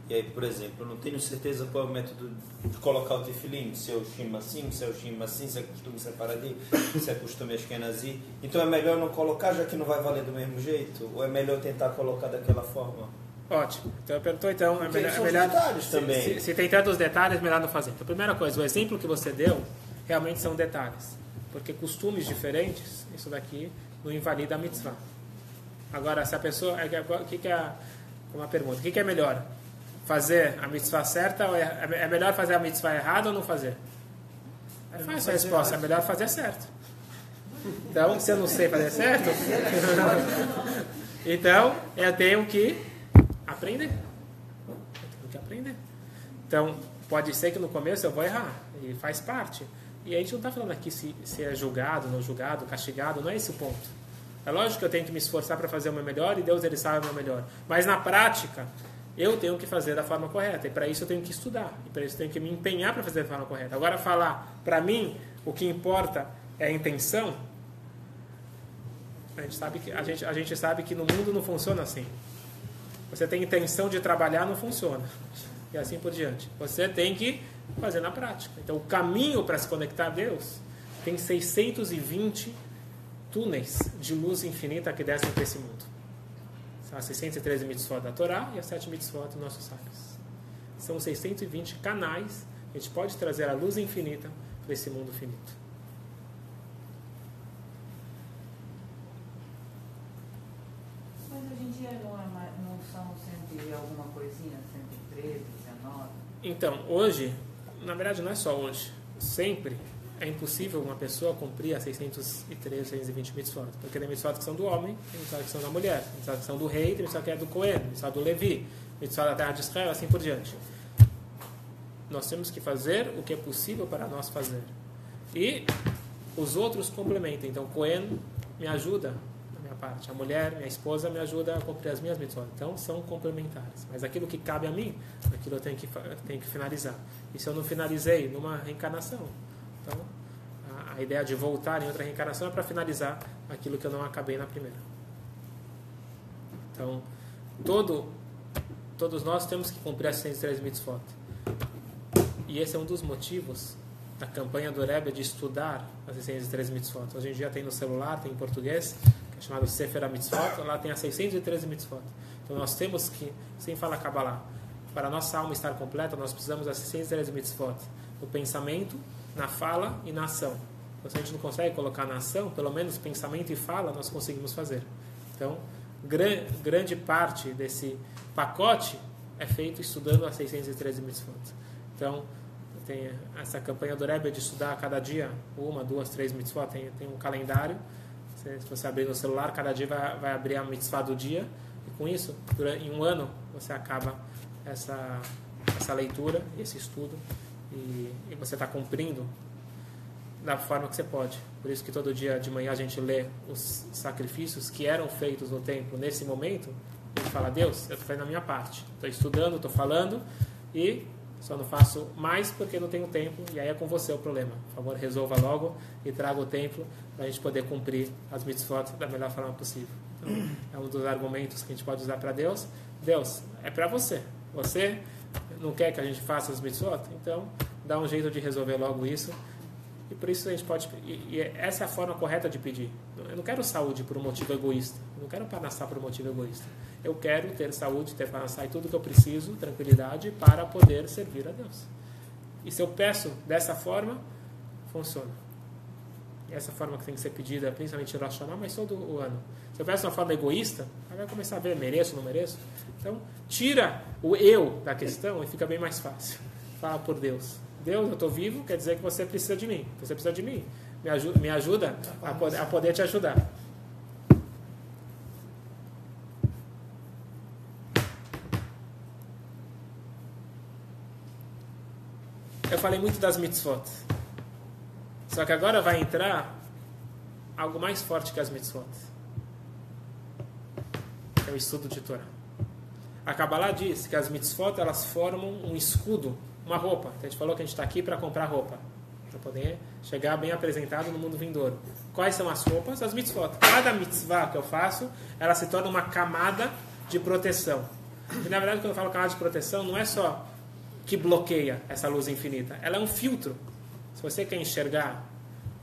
E aí, por exemplo, eu não tenho certeza qual é o método de colocar o tefilim, se é o shima assim, se é o shima assim, se é costume separadi, se é costume ashkenazi. Então é melhor não colocar, já que não vai valer do mesmo jeito? Ou é melhor tentar colocar daquela forma? Ótimo. Então eu perguntou, então, é melhor, detalhes também. Se tem tantos detalhes, melhor não fazer. Então, primeira coisa, o exemplo que você deu realmente são detalhes. Porque costumes diferentes, isso daqui não invalida a mitzvah. Agora, se a pessoa... O que é uma pergunta? O que é melhor? Fazer a mitzvah certa ou é melhor fazer a mitzvah errada ou não fazer? É fácil a resposta. É melhor fazer certo. Então, se eu não sei fazer certo... então, eu tenho que aprender. Então, pode ser que no começo eu vou errar. E faz parte. E a gente não está falando aqui se é julgado, não julgado, castigado. Não é esse o ponto. É lógico que eu tenho que me esforçar para fazer o meu melhor e Deus ele sabe o meu melhor. Mas na prática, eu tenho que fazer da forma correta. E para isso eu tenho que estudar. E para isso eu tenho que me empenhar para fazer da forma correta. Agora falar para mim, o que importa é a intenção, a gente sabe que no mundo não funciona assim. Você tem intenção de trabalhar, não funciona. E assim por diante. Você tem que fazer na prática. Então, o caminho para se conectar a Deus tem 620 túneis de luz infinita que descem para esse mundo. São as 613 mitzvot da Torá e as 7 mitzvot dos nossos sábios. São 620 canais que a gente pode trazer a luz infinita para esse mundo finito. Não são sempre alguma coisinha, 113, 19? Então, hoje, na verdade não é só hoje, sempre é impossível uma pessoa cumprir as 613, 620 mitzvot, porque tem mitzvot que são do homem, tem mitzvot que são da mulher, tem mitzvot que são do rei, tem mitzvot que é do Cohen, tem mitzvot do Levi, mitzvot da terra de Israel, assim por diante. Nós temos que fazer o que é possível para nós fazer. E os outros complementam. Então, Cohen me ajuda parte. A mulher, minha esposa, me ajuda a cumprir as minhas mitzvot. Então, são complementares. Mas aquilo que cabe a mim, aquilo eu tenho que finalizar. E se eu não finalizei numa reencarnação? Então, a ideia de voltar em outra reencarnação é para finalizar aquilo que eu não acabei na primeira. Então, todos nós temos que cumprir as 613 mitzvot. E esse é um dos motivos da campanha do Rebbe de estudar as 613 mitzvot. Hoje em dia tem no celular, tem em português, chamado Sefer HaMitzvot, lá tem as 613 mitzvot. Então nós temos que, sem falar Kabbalah, para a nossa alma estar completa, nós precisamos das 613 mitzvot, no pensamento, na fala e na ação. Então, se a gente não consegue colocar na ação, pelo menos pensamento e fala nós conseguimos fazer. Então, grande parte desse pacote é feito estudando as 613 mitzvot. Então, tem essa campanha do Rebbe de estudar a cada dia 1, 2, 3 mitzvot, tem um calendário. Se você abrir no celular, cada dia vai abrir a mitzvah do dia. E com isso, em um ano, você acaba essa leitura, esse estudo. E você está cumprindo da forma que você pode. Por isso que todo dia de manhã a gente lê os sacrifícios que eram feitos no templo nesse momento. E fala, Deus, eu estou fazendo a minha parte. Estou estudando, estou falando e só não faço mais porque não tenho tempo. E aí é com você o problema. Por favor, resolva logo e traga o templo para a gente poder cumprir as mitzvot da melhor forma possível. Então, é um dos argumentos que a gente pode usar para Deus. Deus, é para você. Você não quer que a gente faça as mitzvot? Então, dá um jeito de resolver logo isso. E por isso a gente pode... E essa é a forma correta de pedir. Eu não quero saúde por um motivo egoísta. Eu não quero panassá por um motivo egoísta. Eu quero ter saúde, ter panassá e tudo que eu preciso, tranquilidade, para poder servir a Deus. E se eu peço dessa forma, funciona. E essa forma que tem que ser pedida, principalmente em Rosh Hashanah, mas todo o ano. Se eu peço de uma forma egoísta, aí vai começar a ver, mereço, não mereço. Então, tira o eu da questão e fica bem mais fácil. Fala por Deus. Deus, eu estou vivo, quer dizer que você precisa de mim. Você precisa de mim. Me ajuda a poder te ajudar. Eu falei muito das mitzvot. Só que agora vai entrar algo mais forte que as mitzvot. É o estudo de Torá. A Kabbalah diz que as mitzvot elas formam um escudo, uma roupa. Então a gente falou que a gente está aqui para comprar roupa, para poder chegar bem apresentado no mundo vindouro. Quais são as roupas? As mitzvot. Cada mitzvah que eu faço, ela se torna uma camada de proteção. E na verdade, quando eu falo camada de proteção, não é só que bloqueia essa luz infinita. Ela é um filtro. Se você quer enxergar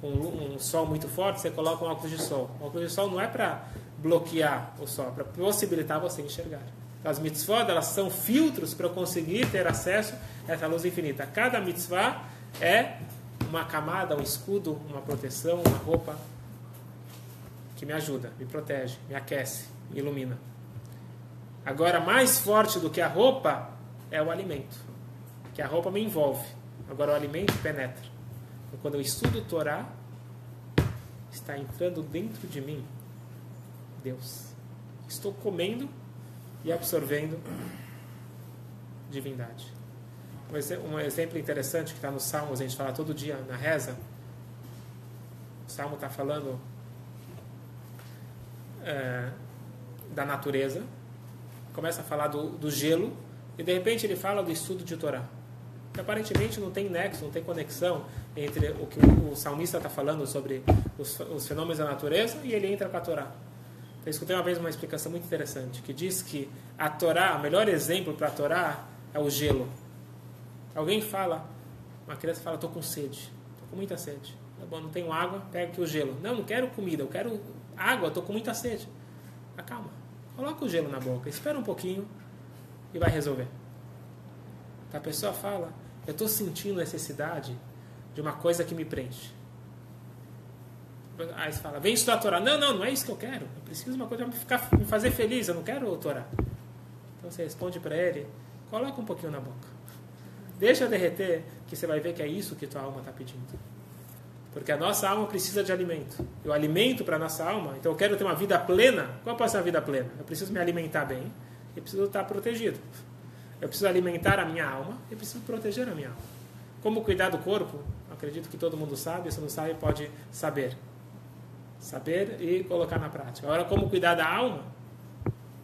um sol muito forte, você coloca um óculos de sol. O óculos de sol não é para bloquear o sol, é para possibilitar você enxergar. As mitzvot, elas são filtros para eu conseguir ter acesso a essa luz infinita. Cada mitzvah é uma camada, um escudo, uma proteção, uma roupa que me ajuda, me protege, me aquece, me ilumina. Agora, mais forte do que a roupa é o alimento, que a roupa me envolve. Agora, o alimento penetra. Então, quando eu estudo o Torá, está entrando dentro de mim Deus. Estou comendo e absorvendo divindade. Um exemplo interessante que está nos Salmos, a gente fala todo dia na reza. O Salmo está falando da natureza, começa a falar do gelo, e de repente ele fala do estudo de Torá. aparentemente não tem nexo, não tem conexão entre o que o salmista está falando sobre os fenômenos da natureza e ele entra com a Torá. Eu escutei uma vez uma explicação muito interessante, que diz que a Torá, o melhor exemplo para a Torá é o gelo. Alguém fala, uma criança fala, estou com sede, estou com muita sede. Tá bom, não tenho água, pega aqui o gelo. Não quero comida, eu quero água, estou com muita sede. Calma, coloca o gelo na boca, espera um pouquinho e vai resolver. A pessoa fala, eu estou sentindo necessidade de uma coisa que me preenche. Aí você fala, vem estudar a Torá. Não é isso que eu quero. Eu preciso de uma coisa para me fazer feliz, eu não quero Torá. Então você responde para ele, coloca um pouquinho na boca. Deixa derreter, que você vai ver que é isso que tua alma está pedindo. Porque a nossa alma precisa de alimento. E o alimento para a nossa alma, então eu quero ter uma vida plena. Qual pode ser uma vida plena? Eu preciso me alimentar bem e preciso estar protegido. Eu preciso alimentar a minha alma e preciso proteger a minha alma. Como cuidar do corpo? Acredito que todo mundo sabe. Se não sabe, pode saber. Saber e colocar na prática. Agora, como cuidar da alma?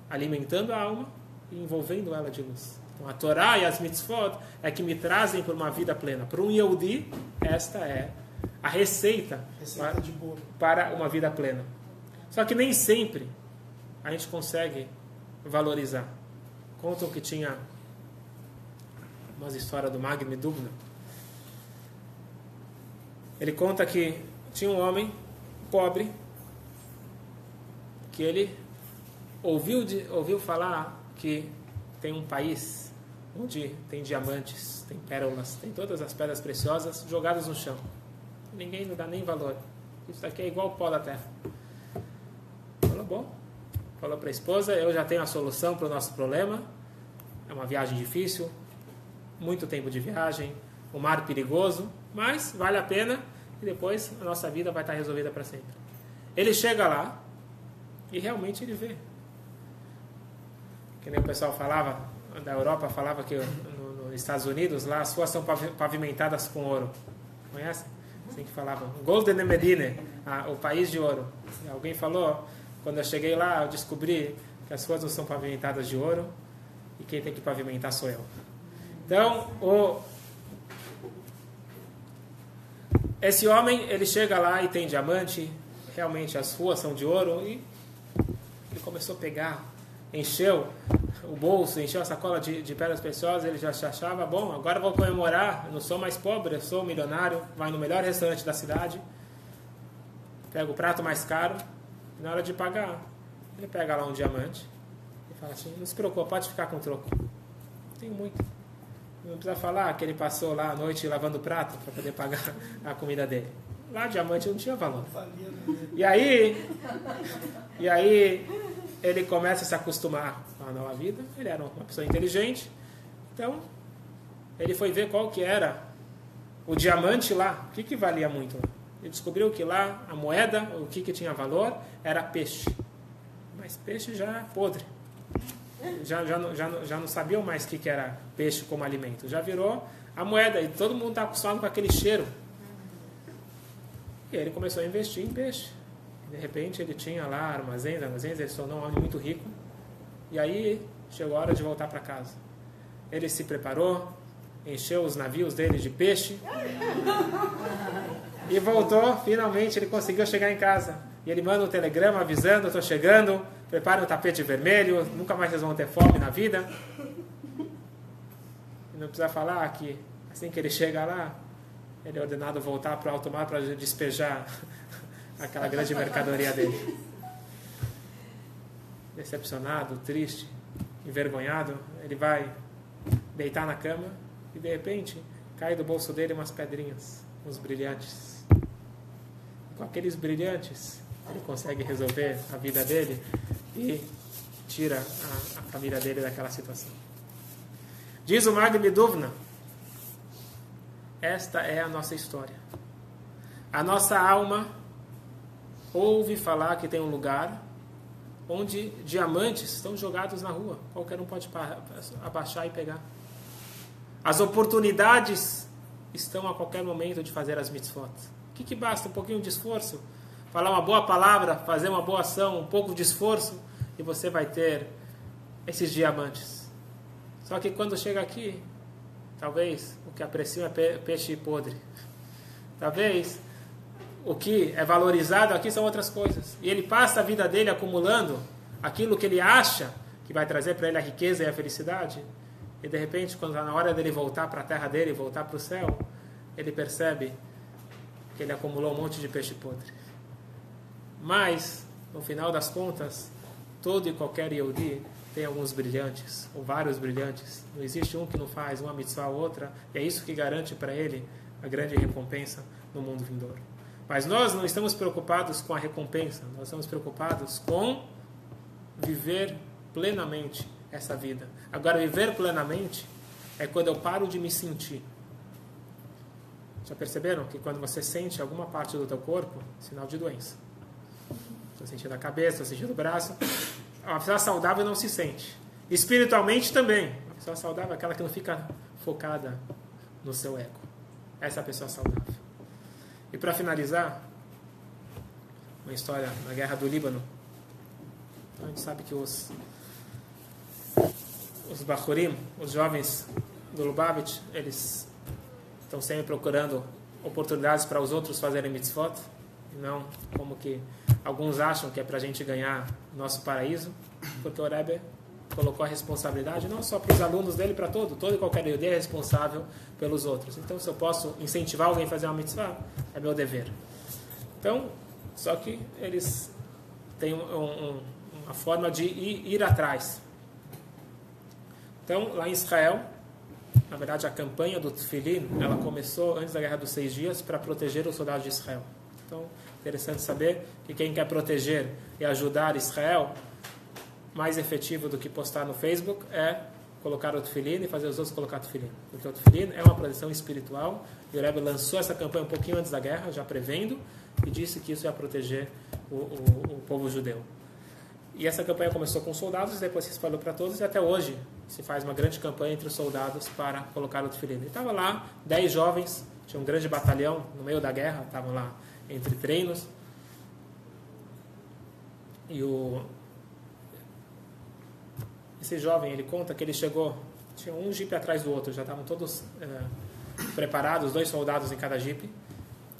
Alimentando a alma e envolvendo ela de luz. Então, a Torá e as mitzvot é que me trazem para uma vida plena. Para um Yehudi, esta é a receita de bolo para uma vida plena. Só que nem sempre a gente consegue valorizar. Contam que tinha umas histórias do Magni Dubna. Ele conta que tinha um homem pobre que ele ouviu falar que tem um país onde tem diamantes, tem pérolas, tem todas as pedras preciosas jogadas no chão. Ninguém não dá nem valor. Isso daqui é igual o pó da terra. Falou, bom. Falou para a esposa, eu já tenho a solução para o nosso problema. É uma viagem difícil, muito tempo de viagem, um mar perigoso, mas vale a pena e depois a nossa vida vai estar resolvida para sempre. Ele chega lá e realmente ele vê. Que nem o pessoal falava, da Europa falava que nos Estados Unidos, lá as ruas são pavimentadas com ouro. Conhece? Assim que falavam. Golden Medine, o país de ouro. E alguém falou, quando eu cheguei lá, eu descobri que as ruas não são pavimentadas de ouro e quem tem que pavimentar sou eu. Então, esse homem, ele chega lá e tem diamante, realmente as ruas são de ouro, e ele começou a pegar, encheu o bolso, encheu a sacola de pedras preciosas, ele já achava, bom, agora vou comemorar, eu não sou mais pobre, eu sou milionário, vai no melhor restaurante da cidade, pega o prato mais caro, e na hora de pagar, ele pega lá um diamante, e fala assim, não se preocupe, pode ficar com o troco, tenho muito. Não precisa falar que ele passou lá à noite lavando o prato para poder pagar a comida dele. Lá diamante não tinha valor. E aí ele começa a se acostumar com a nova vida. Ele era uma pessoa inteligente. Então, ele foi ver qual que era o diamante lá. O que valia muito? Ele descobriu que lá a moeda, o que tinha valor, era peixe. Mas peixe já podre. Já não sabiam mais o que era peixe como alimento. Já virou a moeda. E todo mundo está acostumado com aquele cheiro. E ele começou a investir em peixe. De repente ele tinha lá armazéns, ele se tornou um homem muito rico. E aí chegou a hora de voltar para casa. Ele se preparou, encheu os navios dele de peixe e voltou. Finalmente ele conseguiu chegar em casa. E ele manda um telegrama avisando, estou chegando, prepare um tapete vermelho, nunca mais vocês vão ter fome na vida. E não precisa falar que assim que ele chega lá, ele é ordenado voltar para o alto mar para despejar aquela grande mercadoria dele. Decepcionado, triste, envergonhado, ele vai deitar na cama e de repente cai do bolso dele umas pedrinhas, uns brilhantes. Com aqueles brilhantes ele consegue resolver a vida dele e tira a família dele daquela situação. Diz o Magni Duvna, esta é a nossa história. A nossa alma ouve falar que tem um lugar onde diamantes estão jogados na rua. Qualquer um pode abaixar e pegar. As oportunidades estão a qualquer momento de fazer as mitzvot. O que basta? Um pouquinho de esforço? Falar uma boa palavra, fazer uma boa ação, um pouco de esforço, e você vai ter esses diamantes. Só que quando chega aqui, talvez o que apreciam é peixe podre. Talvez o que é valorizado aqui são outras coisas. E ele passa a vida dele acumulando aquilo que ele acha que vai trazer para ele a riqueza e a felicidade. E de repente, quando está na hora dele voltar para a terra dele, voltar para o céu, ele percebe que ele acumulou um monte de peixe podre. Mas, no final das contas, todo e qualquer Yehudi tem alguns brilhantes, ou vários brilhantes. Não existe um que não faz uma mitzvah ou outra, e é isso que garante para ele a grande recompensa no mundo vindouro. Mas nós não estamos preocupados com a recompensa, nós estamos preocupados com viver plenamente essa vida. Agora, viver plenamente é quando eu paro de me sentir. Já perceberam que quando você sente alguma parte do teu corpo, sinal de doença. Estou sentindo a cabeça, estou sentindo o braço. Uma pessoa saudável não se sente. Espiritualmente também. Uma pessoa saudável é aquela que não fica focada no seu ego. Essa é a pessoa saudável. E para finalizar, uma história na Guerra do Líbano. Então, a gente sabe que os Bachurim, os jovens do Lubavitch, eles estão sempre procurando oportunidades para os outros fazerem mitzvot, e não como que alguns acham que é para a gente ganhar nosso paraíso, porque o Rebbe colocou a responsabilidade não só para os alunos dele, para todo e qualquer Yehudi é responsável pelos outros. Então, se eu posso incentivar alguém a fazer uma mitzvah, é meu dever. Então, só que eles têm uma forma de ir atrás. Então, lá em Israel, na verdade, a campanha do Tefilin, ela começou antes da Guerra dos 6 Dias para proteger os soldados de Israel. Então, interessante saber que quem quer proteger e ajudar Israel, mais efetivo do que postar no Facebook é colocar o Tefilin e fazer os outros colocar o Tefilin. Porque o Tefilin é uma proteção espiritual, e o Rebbe lançou essa campanha um pouquinho antes da guerra, já prevendo, e disse que isso ia proteger o povo judeu. E essa campanha começou com soldados, depois se espalhou para todos, e até hoje se faz uma grande campanha entre os soldados para colocar o Tefilin. E estavam lá 10 jovens, tinha um grande batalhão no meio da guerra, estavam lá entre treinos. E esse jovem, ele conta que ele chegou, tinha um jipe atrás do outro, já estavam todos preparados, 2 soldados em cada jipe.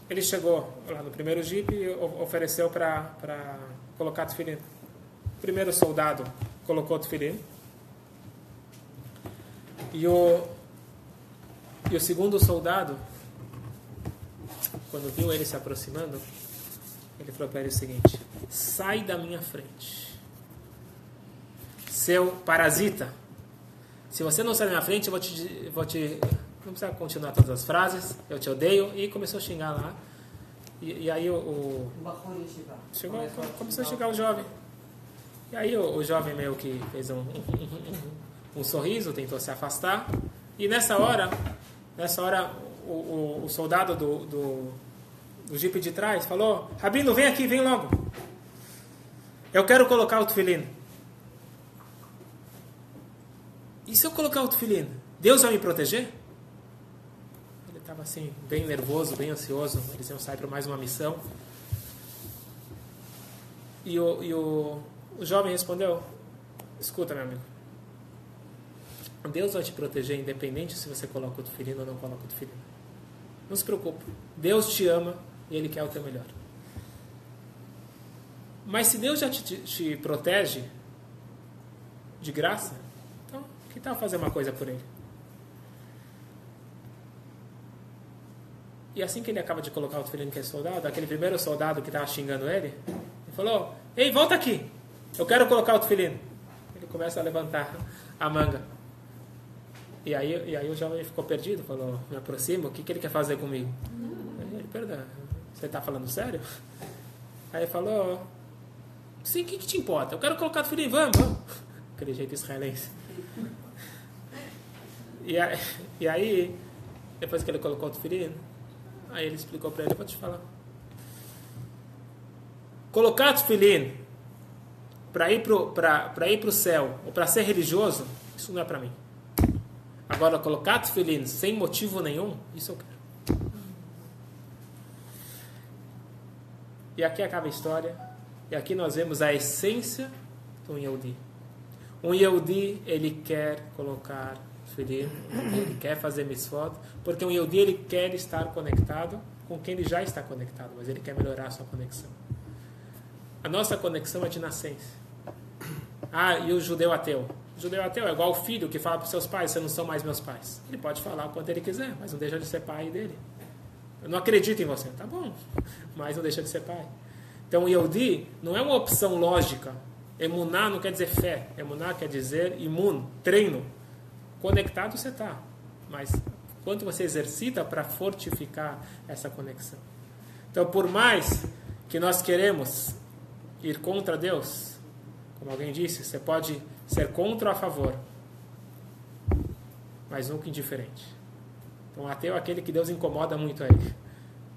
Ele chegou lá no primeiro jipe e ofereceu para colocar o Tefilin. O primeiro soldado colocou o Tefilin. E o segundo soldado, quando viu ele se aproximando, ele falou para ele o seguinte: sai da minha frente, seu parasita. Se você não sair da minha frente, eu vou te não precisa continuar todas as frases, eu te odeio. E começou a xingar lá. E aí começou a xingar o jovem. E aí o jovem meio que fez um sorriso, tentou se afastar. E nessa hora o soldado do jipe de trás falou: Rabino, vem aqui, vem logo. Eu quero colocar o Tefilin. E se eu colocar o Tefilin, Deus vai me proteger? Ele estava assim, bem nervoso, bem ansioso. Eles iam sair para mais uma missão. E o jovem respondeu: escuta, meu amigo, Deus vai te proteger independente se você coloca o Tefilin ou não coloca o Tefilin. Não se preocupe. Deus te ama e Ele quer o teu melhor. Mas se Deus já te protege de graça, então que tal fazer uma coisa por Ele? E assim que ele acaba de colocar o Tefilin naquele soldado, aquele primeiro soldado que estava xingando ele falou: ei, volta aqui, eu quero colocar o Tefilin. Ele começa a levantar a manga. E aí o jovem ficou perdido, falou: me aproxima, o que ele quer fazer comigo? Ele: perdão, você está falando sério? Aí ele falou: sim, o que te importa? Eu quero colocar o Tefilin, vamos. Aquele jeito israelense. E aí, depois que ele colocou o Tefilin, aí ele explicou para ele: eu vou te falar. Colocar o Tefilin para ir para o céu ou para ser religioso, isso não é para mim. Agora, colocar Tefilin sem motivo nenhum, isso eu quero. E aqui acaba a história. E aqui nós vemos a essência de um Yehudi. Um Yehudi, ele quer colocar tefilim, ele quer fazer mitzvot, porque um Yehudi ele quer estar conectado com quem ele já está conectado, mas ele quer melhorar a sua conexão. A nossa conexão é de nascença. E o judeu ateu? O judeu ateu é igual o filho que fala para os seus pais, vocês não são mais meus pais. Ele pode falar o quanto ele quiser, mas não deixa de ser pai dele. Eu não acredito em você. Tá bom, mas não deixa de ser pai. Então o Yehudi não é uma opção lógica. Emuná não quer dizer fé. Emuná quer dizer imun, treino. Conectado você está, mas quanto você exercita para fortificar essa conexão. Então, por mais que nós queremos ir contra Deus, como alguém disse, você pode ser contra ou a favor, mas nunca indiferente. Então, o ateu é aquele que Deus incomoda muito a ele.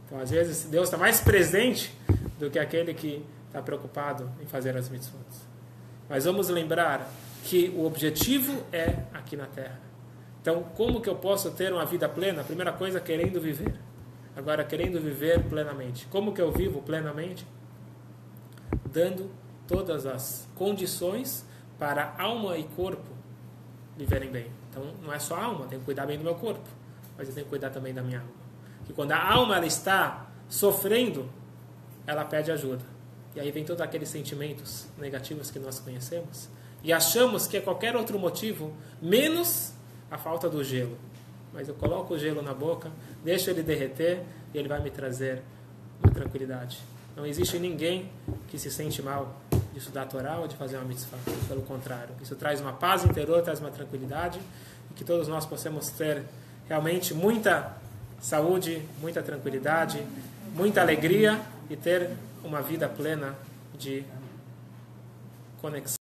Então, às vezes, Deus está mais presente do que aquele que está preocupado em fazer as mitzvot. Mas vamos lembrar que o objetivo é aqui na Terra. Então, como que eu posso ter uma vida plena? A primeira coisa, querendo viver. Agora, querendo viver plenamente. Como que eu vivo plenamente? Dando todas as condições para alma e corpo viverem bem. Então, não é só a alma, eu tenho que cuidar bem do meu corpo, mas eu tenho que cuidar também da minha alma. Que quando a alma ela está sofrendo, ela pede ajuda. E aí vem todos aqueles sentimentos negativos que nós conhecemos e achamos que é qualquer outro motivo, menos a falta do gelo. Mas eu coloco o gelo na boca, deixo ele derreter e ele vai me trazer uma tranquilidade. Não existe ninguém que se sente mal de estudar a Torá ou de fazer uma mitzvah. Pelo contrário, isso traz uma paz interior, traz uma tranquilidade e que todos nós possamos ter realmente muita saúde, muita tranquilidade, muita alegria e ter uma vida plena de conexão.